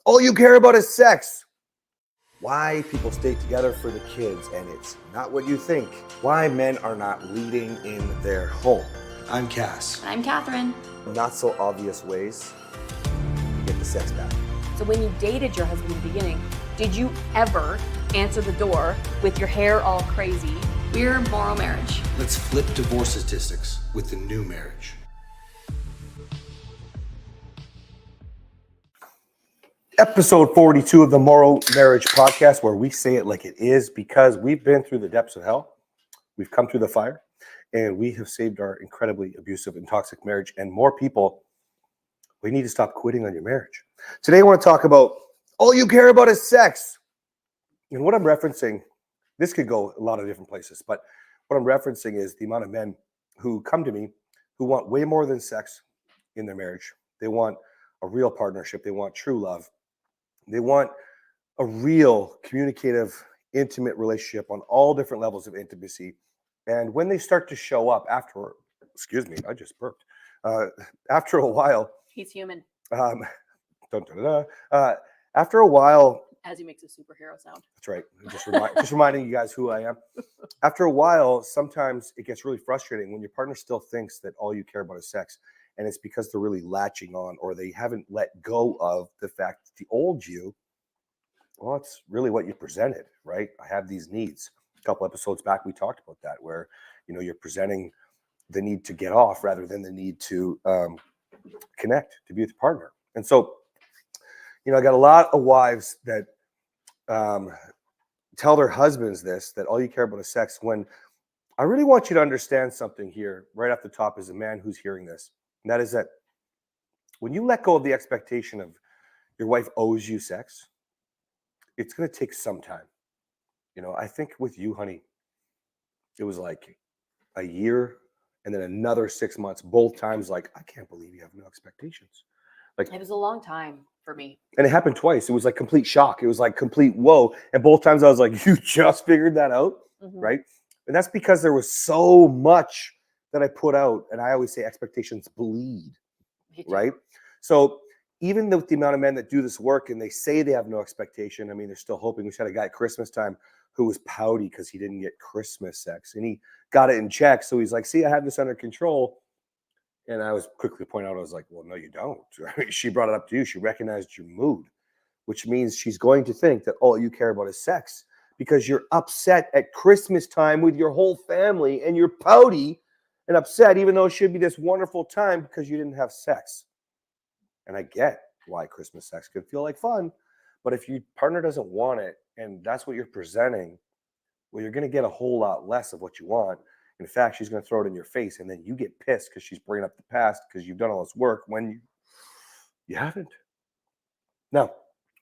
all you care about is sex. Why people stay together for the kids and it's not what you think. Why men are not leading in their home. I'm Cass. I'm Kathryn. Not so obvious ways to get the sex back. So when you dated your husband in the beginning, did you ever answer the door with your hair all crazy? We're MorrowMarriage. Let's flip divorce statistics with the new marriage. Episode 42 of the MorrowMarriage podcast, where we say it like it is because we've been through the depths of hell. We've come through the fire and we have saved our incredibly abusive and toxic marriage. And more people, we need to stop quitting on your marriage. Today, I want to talk about all you care about is sex. And what I'm referencing, this could go a lot of different places, but what I'm referencing is the amount of men who come to me who want way more than sex in their marriage. They want a real partnership. They want true love. They want a real communicative, intimate relationship on all different levels of intimacy. And when they start to show up after, excuse me, I just burped. After a while. He's human. After a while. As he makes a superhero sound. That's right. Just reminding you guys who I am. After a while, sometimes it gets really frustrating when your partner still thinks that all you care about is sex. And it's because they're really latching on, or they haven't let go of the fact that the old you, well, it's really what you presented, right? I have these needs. A couple episodes back, we talked about that, where, you're presenting the need to get off rather than the need to connect, to be with your partner. And so, I got a lot of wives that tell their husbands this, that all you care about is sex, when I really want you to understand something here right off the top as a man who's hearing this. And that is that when you let go of the expectation of your wife owes you sex, it's going to take some time. I think with you, honey, it was like a year and then another 6 months, both times, like, I can't believe you have no expectations. Like, it was a long time for me. And it happened twice. It was like complete shock. It was like complete whoa. And both times I was like, you just figured that out, right? And that's because there was so much that I put out, and I always say expectations bleed, right? So even with the amount of men that do this work and they say they have no expectation, I mean, they're still hoping. We had a guy at Christmas time who was pouty because he didn't get Christmas sex, and he got it in check. So he's like, see, I have this under control. And I was quickly pointing out, I was like, well, no, you don't. She brought it up to you. She recognized your mood, which means she's going to think that all you care about is sex because you're upset at Christmas time with your whole family and you're pouty and upset, even though it should be this wonderful time because you didn't have sex. And I get why Christmas sex could feel like fun, but if your partner doesn't want it and that's what you're presenting, well, you're going to get a whole lot less of what you want. In fact, she's going to throw it in your face, and then you get pissed because she's bringing up the past because you've done all this work when you haven't. No.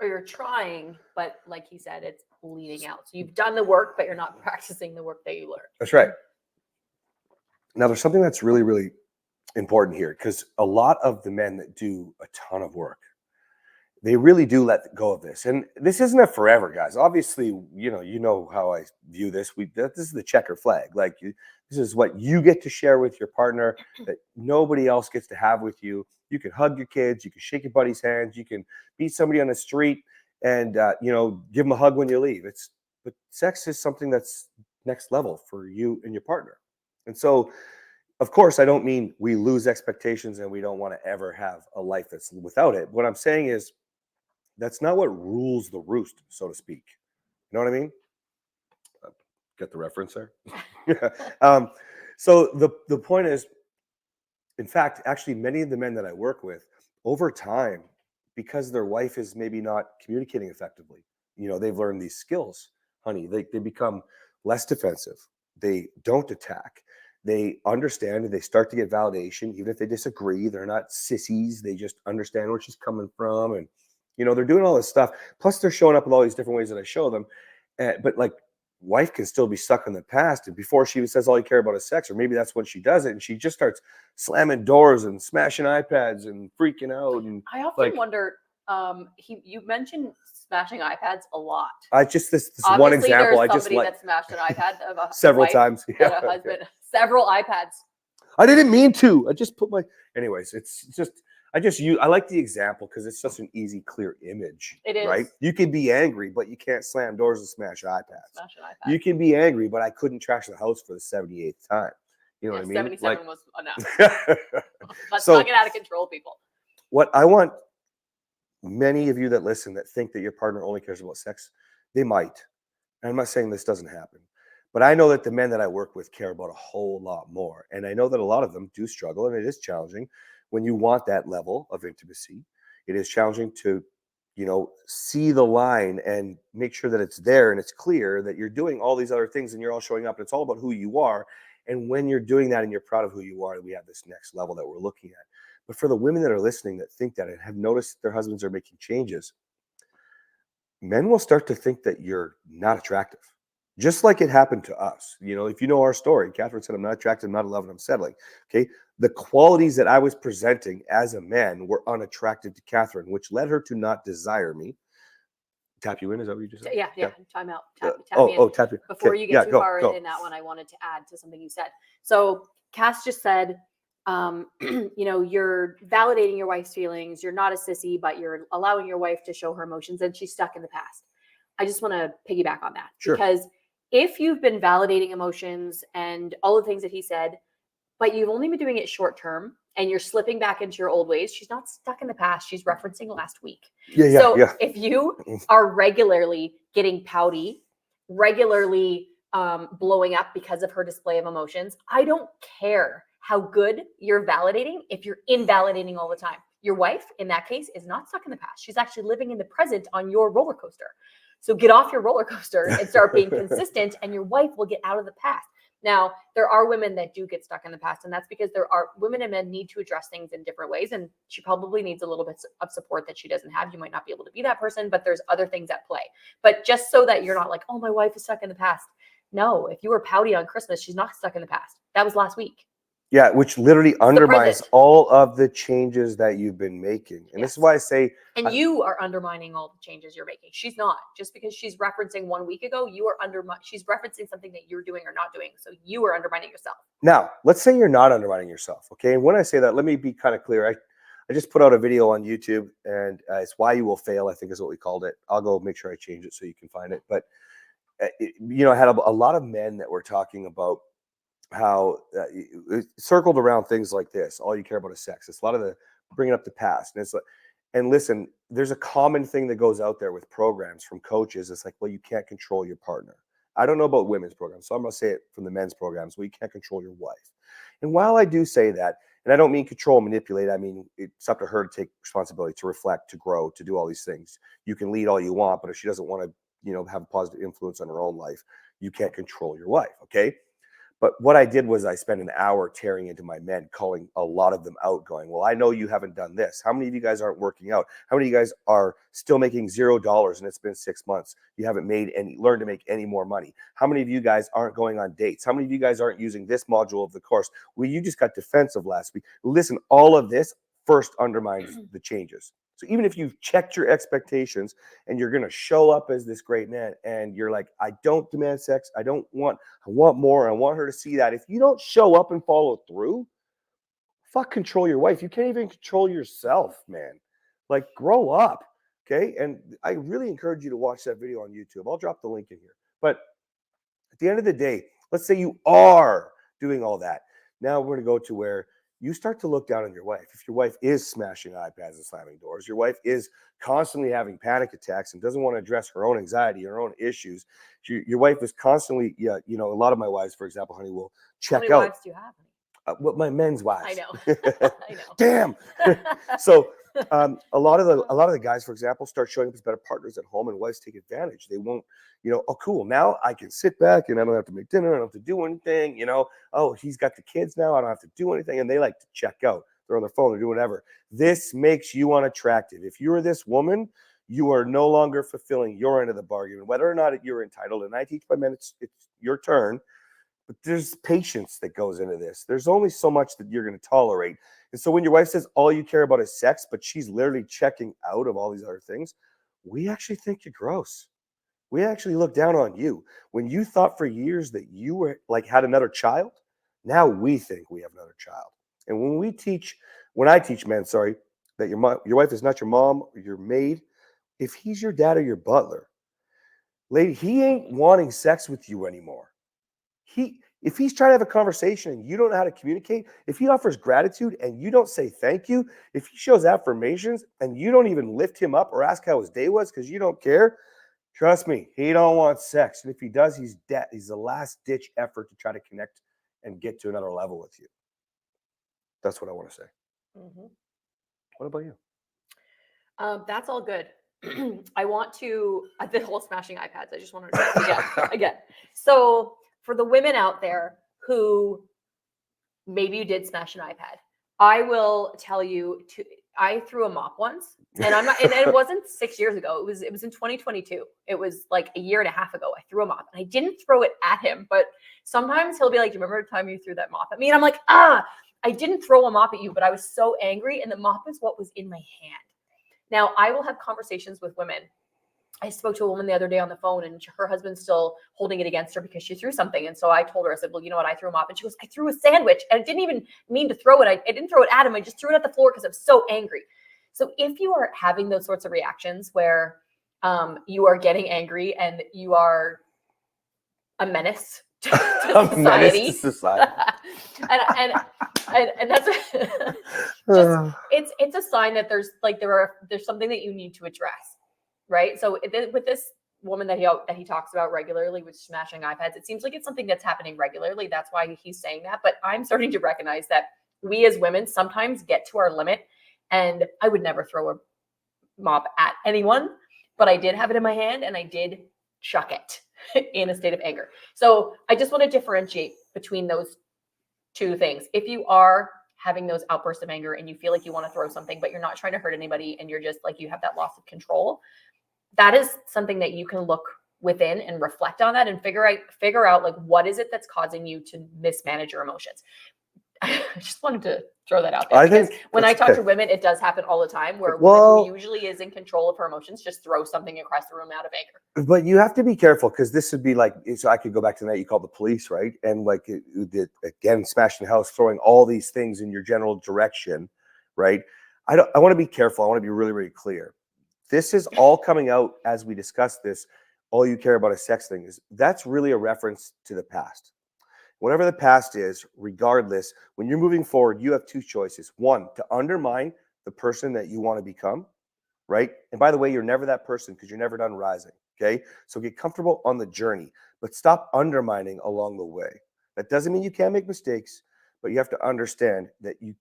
Or you're trying, but like he said, it's bleeding out. So you've done the work, but you're not practicing the work that you learned. That's right. Now, there's something that's really, really important here, because a lot of the men that do a ton of work, they really do let go of this. And this isn't a forever, guys. Obviously, you know how I view this. This is the checker flag. Like, this is what you get to share with your partner that nobody else gets to have with you. You can hug your kids. You can shake your buddy's hands. You can meet somebody on the street and, give them a hug when you leave. But sex is something that's next level for you and your partner. And so, of course, I don't mean we lose expectations and we don't want to ever have a life that's without it. What I'm saying is that's not what rules the roost, so to speak. You know what I mean? Get the reference there? So the point is, in fact, actually, many of the men that I work with over time, because their wife is maybe not communicating effectively, they've learned these skills, honey, they become less defensive. They don't attack. They understand and they start to get validation. Even if they disagree, they're not sissies. They just understand where she's coming from. And, they're doing all this stuff. Plus, they're showing up with all these different ways that I show them. But like, wife can still be stuck in the past. And before she even says all you care about is sex, or maybe that's when she does it. And she just starts slamming doors and smashing iPads and freaking out. And I often wonder, you mentioned smashing iPads a lot. This one example. I just that smashed an iPad of a several times. Yeah, a husband, several iPads. I didn't mean to. I just put anyways, it's just, I like the example because it's such an easy, clear image. It is. Right? You can be angry, but you can't slam doors and smash iPads. Smash an iPad. You can be angry, but I couldn't trash the house for the 78th time. You know what I mean? 77 was enough. Let's not get out of control, people. What I want many of you that listen that think that your partner only cares about sex, they might. And I'm not saying this doesn't happen, but I know that the men that I work with care about a whole lot more. And I know that a lot of them do struggle, and it is challenging when you want that level of intimacy. It is challenging to, see the line and make sure that it's there and it's clear that you're doing all these other things and you're all showing up. And it's all about who you are. And when you're doing that and you're proud of who you are, we have this next level that we're looking at. But for the women that are listening that think that and have noticed their husbands are making changes, men will start to think that you're not attractive. Just like it happened to us. If you know our story, Kathryn said, I'm not attracted, I'm not in love, and I'm settling. Okay. The qualities that I was presenting as a man were unattractive to Kathryn, which led her to not desire me. Tap you in? Is that what you just said? Yeah. Time out. Tap me in. Tap you. Before you get too far in that one, I wanted to add to something you said. So Cass just said, you're validating your wife's feelings. You're not a sissy, but you're allowing your wife to show her emotions, and she's stuck in the past. I just want to piggyback on that. Sure. Because if you've been validating emotions and all the things that he said, but you've only been doing it short term and you're slipping back into your old ways, she's not stuck in the past. She's referencing last week. So if you are regularly getting pouty, regularly blowing up because of her display of emotions, I don't care how good you're validating if you're invalidating all the time. Your wife, in that case, is not stuck in the past. She's actually living in the present on your roller coaster. So get off your roller coaster and start being consistent, and your wife will get out of the past. Now, there are women that do get stuck in the past, and that's because there are women and men need to address things in different ways, and she probably needs a little bit of support that she doesn't have. You might not be able to be that person, but there's other things at play. But just so that you're not like, oh, my wife is stuck in the past. No, if you were pouty on Christmas, she's not stuck in the past. That was last week. Yeah, which literally undermines all of the changes that you've been making. And this is why I say... And you are undermining all the changes you're making. She's not. Just because she's referencing 1 week ago, she's referencing something that you're doing or not doing. So you are undermining yourself. Now, let's say you're not undermining yourself, okay? And when I say that, let me be kind of clear. I just put out a video on YouTube, and it's Why You Will Fail, I think is what we called it. I'll go make sure I change it so you can find it. But, I had a lot of men that were talking about how it circled around things like this. All you care about is sex. It's a lot of the bringing up the past. And it's like, and listen, there's a common thing that goes out there with programs from coaches. It's like, well, you can't control your partner. I don't know about women's programs, so I'm going to say it from the men's programs. Well, you can't control your wife. And while I do say that, and I don't mean control, manipulate, I mean, it's up to her to take responsibility, to reflect, to grow, to do all these things. You can lead all you want, but if she doesn't want to, have a positive influence on her own life, you can't control your wife. Okay. But what I did was I spent an hour tearing into my men, calling a lot of them out, going, well, I know you haven't done this. How many of you guys aren't working out? How many of you guys are still making $0 and it's been 6 months? You haven't learned to make any more money. How many of you guys aren't going on dates? How many of you guys aren't using this module of the course? Well, you just got defensive last week. Listen, all of this first undermines the changes. So even if you've checked your expectations and you're going to show up as this great man and you're like, I don't demand sex. I want more. I want her to see that. If you don't show up and follow through, fuck control your wife. You can't even control yourself, man. Like, grow up. Okay. And I really encourage you to watch that video on YouTube. I'll drop the link in here. But at the end of the day, let's say you are doing all that. Now we're going to go to where you start to look down on your wife. If your wife is smashing iPads and slamming doors, your wife is constantly having panic attacks and doesn't want to address her own anxiety, her own issues. Your wife is constantly, a lot of my wives, for example, honey, will check out. How many wives do you have? Well, my men's wives. I know. I know. Damn. So a lot of the guys, for example, start showing up as better partners at home, and wives take advantage. They won't, oh, cool. Now I can sit back and I don't have to make dinner. I don't have to do anything. Oh, he's got the kids now. I don't have to do anything. And they like to check out. They're on their phone. They're doing whatever. This makes you unattractive. If you're this woman, you are no longer fulfilling your end of the bargain, whether or not you're entitled. And I teach my men, it's your turn. But there's patience that goes into this. There's only so much that you're going to tolerate. And so when your wife says all you care about is sex, but she's literally checking out of all these other things, we actually think you're gross. We actually look down on you. When you thought for years that you were had another child, now we think we have another child. And when I teach men, that your wife is not your mom or your maid, if he's your dad or your butler, lady, he ain't wanting sex with you anymore. If he's trying to have a conversation and you don't know how to communicate, if he offers gratitude and you don't say thank you, if he shows affirmations and you don't even lift him up or ask how his day was because you don't care, trust me, he don't want sex. And if he does, he's the last ditch effort to try to connect and get to another level with you. That's what I want to say. Mhm. What about you? That's all good. I want to the whole smashing iPads. I just want to address again. So for the women out there who maybe you did smash an iPad, I will tell you I threw a mop once, and I'm not, and it wasn't 6 years ago. It was in 2022. It was like a year and a half ago. I threw a mop, and I didn't throw it at him, but sometimes he'll be like, "Do you remember the time you threw that mop at me?" And I'm like, I didn't throw a mop at you, but I was so angry, and the mop is what was in my hand. Now, I will have conversations with women. I spoke to a woman the other day on the phone, and her husband's still holding it against her because she threw something. And so I told her, I said, well, you know what? I threw a mop. And she goes, I threw a sandwich. And I didn't even mean to throw it. I didn't throw it at him. I just threw it at the floor because I'm so angry. So if you are having those sorts of reactions where you are getting angry and you are a menace to society, Menace to society. and that's just it's a sign that there's something that you need to address, right? So with this woman that he talks about regularly with smashing iPads, it seems like it's something that's happening regularly. That's why he's saying that. But I'm starting to recognize that we as women sometimes get to our limit, and I would never throw a mop at anyone, but I did have it in my hand and I did chuck it in a state of anger. So I just want to differentiate between those two things. If you are having those outbursts of anger and you feel like you want to throw something, but you're not trying to hurt anybody and you're just like, you have that loss of control, that is something that you can look within and reflect on that and figure out like, what is it that's causing you to mismanage your emotions? I just wanted to throw that out there because when I talk to women, it does happen all the time where a woman who usually is in control of her emotions just throws something across the room out of anger. But you have to be careful because this would be like, so I could go back to that you called the police, right? And like again, smashing the house, throwing all these things in your general direction, right? I want to be careful. I want to be really, really clear. This is all coming out as we discuss this. All you care about is sex thing that's really a reference to the past. Whatever the past is, regardless, when you're moving forward, you have two choices. One, to undermine the person that you want to become, right? And by the way, you're never that person because you're never done rising, okay? So get comfortable on the journey, but stop undermining along the way. That doesn't mean you can't make mistakes, but you have to understand that you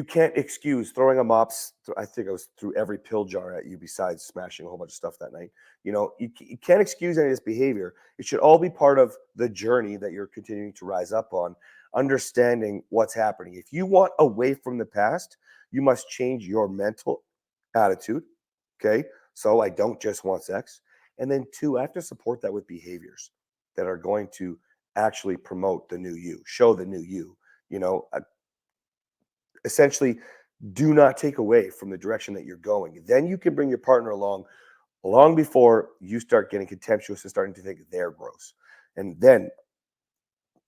can't excuse throwing a mop. I think I was threw every pill jar at you besides smashing a whole bunch of stuff that night. You can't excuse any of this behavior. It should all be part of the journey that you're continuing to rise up on, understanding what's happening. If you want away from the past, you must change your mental attitude. Okay. So I don't just want sex. And then two, I have to support that with behaviors that are going to actually promote the new you, show the new you, essentially do not take away from the direction that you're going. Then you can bring your partner along long before you start getting contemptuous and starting to think they're gross. And then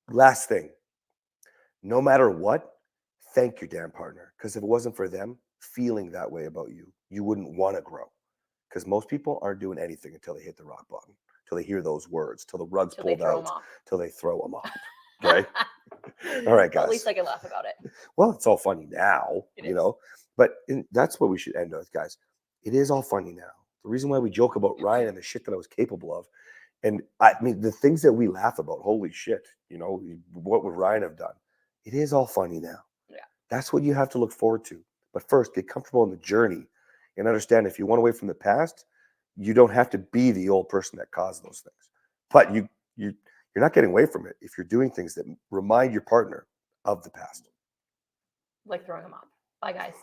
last thing, no matter what, thank your damn partner. Because if it wasn't for them feeling that way about you, you wouldn't want to grow. Because most people aren't doing anything until they hit the rock bottom, till they hear those words, till the rug's pulled out, till they throw them off. Okay. All right, guys. At least I can laugh about it. Well, it's all funny now, but that's what we should end with, guys. It is all funny now. The reason why we joke about Ryan and the shit that I was capable of, and I mean, the things that we laugh about, holy shit, what would Ryan have done? It is all funny now. Yeah. That's what you have to look forward to. But first, get comfortable in the journey and understand if you want away from the past, you don't have to be the old person that caused those things. But you're not getting away from it if you're doing things that remind your partner of the past. Like throwing them up. Bye, guys.